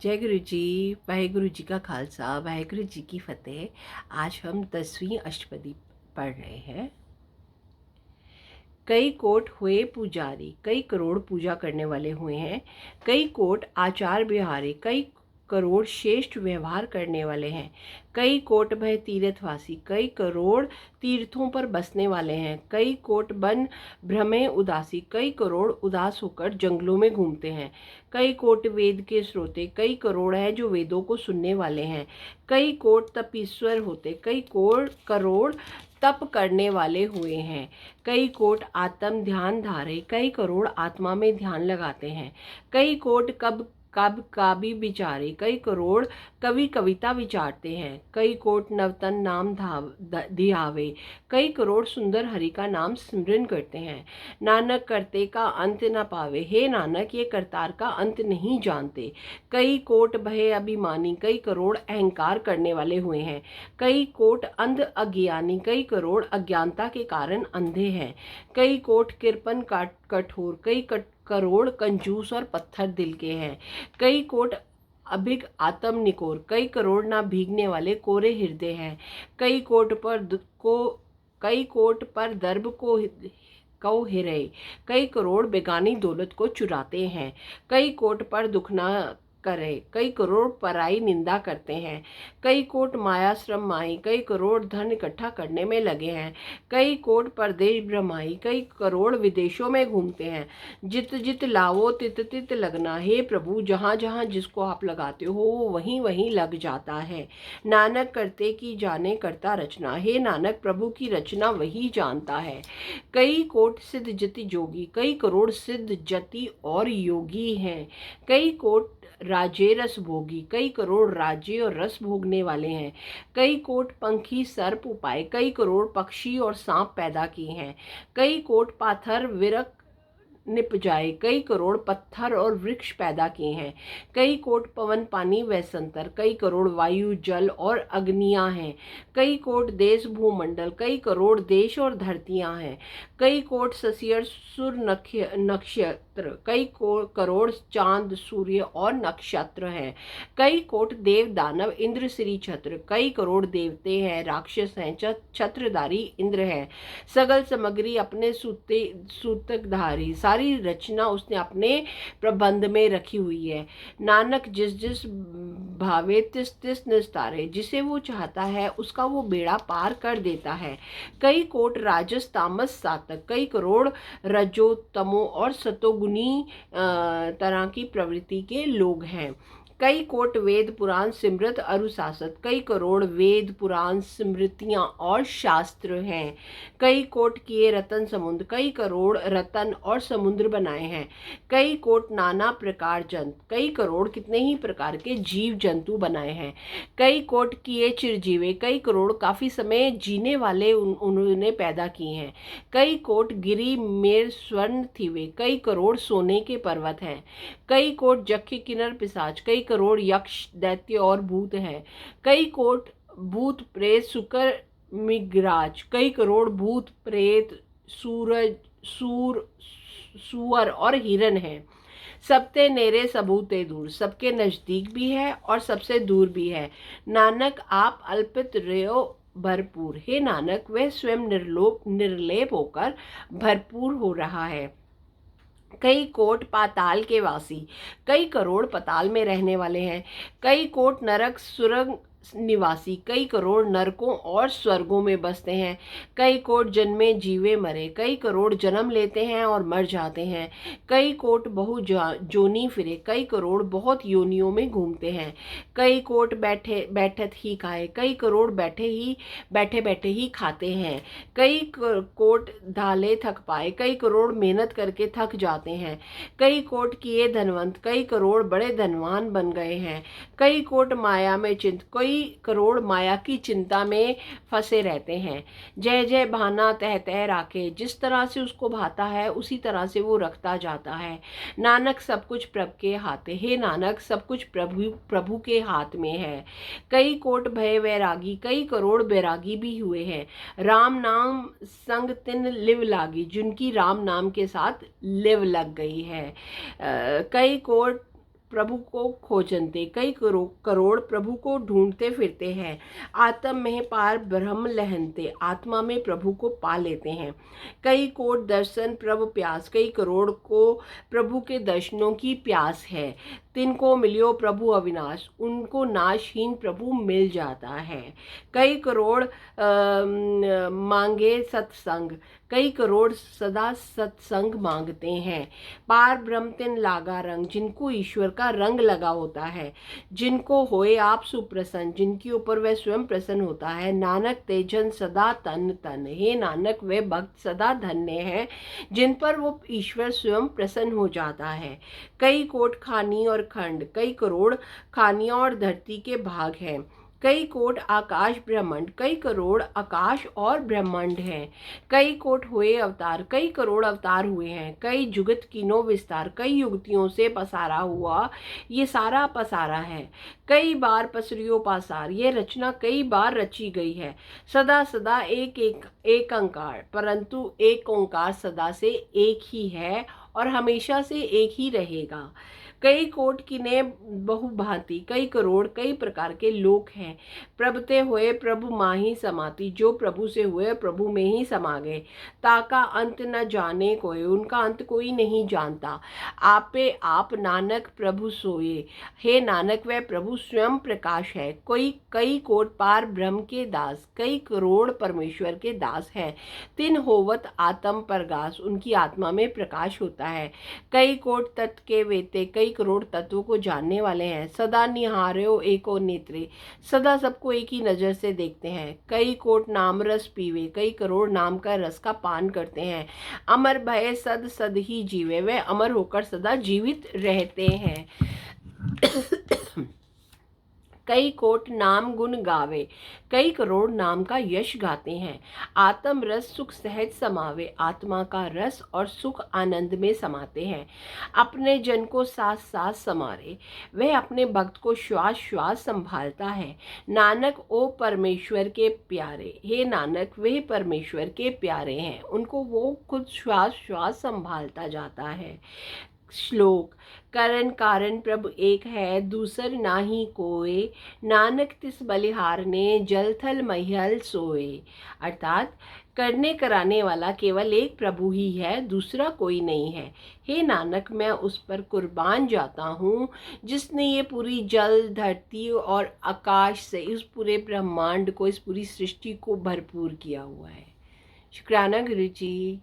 जय गुरु जी। वाहेगुरु जी का खालसा, वाहेगुरु जी की फतेह। आज हम 10वीं अष्टपदी पढ़ रहे हैं। कई कोट हुए पुजारी, कई करोड़ पूजा करने वाले हुए हैं। कई कोट आचार बिहारी, कई करोड़ श्रेष्ठ व्यवहार करने वाले हैं। कई कोट भय तीर्थवासी, कई करोड़ तीर्थों पर बसने वाले हैं। कई कोट बन भ्रमे उदासी, कई करोड़ उदास होकर जंगलों में घूमते हैं। कई कोट वेद के श्रोते, कई करोड़ हैं जो वेदों को सुनने वाले हैं। कई कोट तपीश्वर होते, कई करोड़ तप करने वाले हुए हैं। कई कोट आत्म ध्यान धारे, कई करोड़ आत्मा में ध्यान लगाते हैं। कई कोट कब कब का भी विचारे, कई करोड़ कवि कविता विचारते हैं। कई कोट नवतन नाम धियावे, कई करोड़ सुंदर हरि का नाम सिमरन करते हैं। नानक करते का अंत न पावे, हे नानक ये करतार का अंत नहीं जानते। कई कोट भय अभिमानी, कई करोड़ अहंकार करने वाले हुए हैं। कई कोट अंध अज्ञानी, कई करोड़ अज्ञानता के कारण अंधे हैं। कई कोट कृपन कठोर, कई करोड़ कंजूस और पत्थर दिल के हैं। कई कोट अभिग आत्म निकोर, कई करोड़ ना भीगने वाले कोरे हृदय हैं। कई कोट पर दर्भ को हिरे, कई करोड़ बेगानी दौलत को चुराते हैं। कई कोट पर दुख ना करे, कई करोड़ पराई निंदा करते हैं। कई कोट माया श्रम माई, कई करोड़ धन इकट्ठा करने में लगे हैं। कई कोट परदेश भ्रमाई, कई करोड़ विदेशों में घूमते हैं। जित जित लावो तित तित लगना, हे प्रभु जहाँ जहाँ जिसको आप लगाते हो वो वहीं वहीं लग जाता है। नानक करते की जाने करता रचना, हे नानक प्रभु की रचना वही जानता है। कई कोट सिद्ध जति जोगी, कई करोड़ सिद्ध जति और योगी हैं। कई कोट राज्य रस भोगी, कई करोड़ राज्य और रस भोगने वाले हैं। कई कोट पंखी सर्प उपाय, कई करोड़ पक्षी और सांप पैदा किए हैं। कई कोट पाथर विरक निपजाए, कई करोड़ पत्थर और वृक्ष पैदा किए हैं। कई कोट पवन पानी व संतर, कई करोड़ वायु जल और अग्नियां हैं। कई कोट देश भूमंडल, कई करोड़ देश और धरतियां हैं। कई कोट ससियर सुर नक्षत्र, कई करोड़ चांद सूर्य और नक्षत्र हैं। कई कोट देव दानव इंद्र श्री छत्र, कई करोड़ देवते हैं राक्षस हैं छत्रधारी इंद्र है। सगल सामग्री अपने सूतकधारी, सारी रचना उसने अपने प्रबंध में रखी हुई है। नानक जिस जिस भावे तिस तिस निस्तारे, जिसे वो चाहता है उसका वो बेड़ा पार कर देता है। कई कोट राजस तामस सातक, कई करोड़ रजो तमो और सतोगुनी तरह की प्रवृत्ति के लोग हैं। कई कोट वेद पुराण सिमृत अनुशासित, कई करोड़ वेद पुराण स्मृतियां और शास्त्र हैं। कई कोट किए रतन समुद्र, कई करोड़ रतन और समुद्र बनाए हैं। कई कोट नाना प्रकार जंत, कई करोड़ कितने ही प्रकार के जीव जंतु बनाए हैं। कई कोट किए चिरजीवे, कई करोड़ काफी समय जीने वाले उन्होंने पैदा किए हैं। कई कोट गिरी मेर स्वर्ण थीवे, कई करोड़ सोने के पर्वत हैं। कई कोट जख्य किन्नर पिशाच, कई करोड़ यक्ष दैत्य और भूत हैं। कई कोट भूत प्रेत सुकर मिगराज, कई करोड़ भूत प्रेत सुअर और हिरण हैं। सबते नेरे सबूते दूर, सबके नजदीक भी है और सबसे दूर भी है। नानक आप अल्पित रहो भरपूर, हे नानक वह स्वयं निर्लेप होकर भरपूर हो रहा है। कई कोट पाताल के वासी, कई करोड़ पाताल में रहने वाले हैं। कई कोट नरक सुरंग निवासी, कई करोड़ नरकों और स्वर्गों में बसते हैं। कई कोट जन्मे जीवे मरे, कई करोड़ जन्म लेते हैं और मर जाते हैं। कई कोट बहु जोनी फिरे, कई करोड़ बहुत योनियों में घूमते हैं। कई कोट बैठत ही खाए, कई करोड़ बैठे बैठे ही खाते हैं। कई कोट धाले थक पाए, कई करोड़ मेहनत करके थक जाते हैं। कई कोट किए धनवंत, कई करोड़ बड़े धनवान बन गए हैं। कई कोट माया में चिंत, कई करोड़ माया की चिंता में फंसे रहते हैं। जय जय भाना तह तह राखे, जिस तरह से उसको भाता है उसी तरह से वो रखता जाता है। नानक सब कुछ प्रभु के हाथ है, हे नानक सब कुछ प्रभु के हाथ में है। कई कोट भय वैरागी, कई करोड़ बैरागी भी हुए हैं। राम नाम संग तिन लिव लागी, जिनकी राम नाम के साथ लिव लग गई है। कई कोट प्रभु को खोजनते, कई करोड़ प्रभु को ढूंढते फिरते हैं। आत्म में पार ब्रह्म लहनते, आत्मा में प्रभु को पा लेते हैं। कई कोट दर्शन प्रभु प्यास, कई करोड़ को प्रभु के दर्शनों की प्यास है। तिनको मिलियो प्रभु अविनाश, उनको नाशहीन प्रभु मिल जाता है। कई करोड़ मांगे सत्संग, कई करोड़ सदा सत्संग मांगते हैं। पार ब्रह्म तिन लागा रंग, जिनको ईश्वर का रंग लगा होता है। जिनको होए आप सुप्रसन्न, जिनके ऊपर वह स्वयं प्रसन्न होता है। नानक तेजन सदा तन तन, हे नानक वे भक्त सदा धन्य है जिन पर वो ईश्वर स्वयं प्रसन्न हो जाता है। कई कोट खानी और खंड, कई करोड़ खानियां और धरती के भाग हैं। कई कोट आकाश ब्रह्मांड, कई करोड़ आकाश और ब्रह्मांड हैं। कई कोट हुए अवतार, कई करोड़ अवतार हुए हैं। कई जुगत कीनो विस्तार, कई युगतियों से पसारा हुआ ये सारा पसारा है। कई बार पसरियो पासार, ये रचना कई बार रची गई है। सदा सदा एक अंकार, परंतु एक ओंकार सदा से एक ही है और हमेशा से एक ही रहेगा। कई कोट किने बहुभांति, कई करोड़ कई प्रकार के लोक हैं। प्रभते हुए प्रभु माही समाति, जो प्रभु से हुए प्रभु में ही समा गए। ताका अंत न जाने कोई, उनका अंत कोई नहीं जानता। आपे आप नानक प्रभु सोए, हे नानक वह प्रभु स्वयं प्रकाश है। कोई कई कोट पार ब्रह्म के दास, कई करोड़ परमेश्वर के दास हैं। तिन होवत आत्म प्रकाश, उनकी आत्मा में प्रकाश होता है। कई कोट तत्व के वेते, कई करोड़ तत्वों को जानने वाले हैं। सदा निहार्यो एको नेत्रे, सदा सबको एक ही नजर से देखते हैं। कई कोट नाम रस पीवे, कई करोड़ नाम का रस का पान करते हैं। अमर भय सद सद ही जीवे, वे अमर होकर सदा जीवित रहते हैं। कई कोट नाम गुण गावे, कई करोड़ नाम का यश गाते हैं। आत्म रस सुख सहज समावे, आत्मा का रस और सुख आनंद में समाते हैं। अपने जन को साथ साथ समारे, वह अपने भक्त को श्वास श्वास संभालता है। नानक ओ परमेश्वर के प्यारे, हे नानक वे परमेश्वर के प्यारे हैं, उनको वो खुद श्वास श्वास संभालता जाता है। श्लोक करण कारण प्रभु एक है, दूसर नाही कोय। नानक तिस बलिहार ने जल थल महियल सोए। अर्थात करने कराने वाला केवल एक प्रभु ही है, दूसरा कोई नहीं है। हे नानक मैं उस पर कुर्बान जाता हूँ जिसने ये पूरी जल धरती और आकाश से इस पूरे ब्रह्मांड को, इस पूरी सृष्टि को भरपूर किया हुआ है। शुक्राना गुरु जी।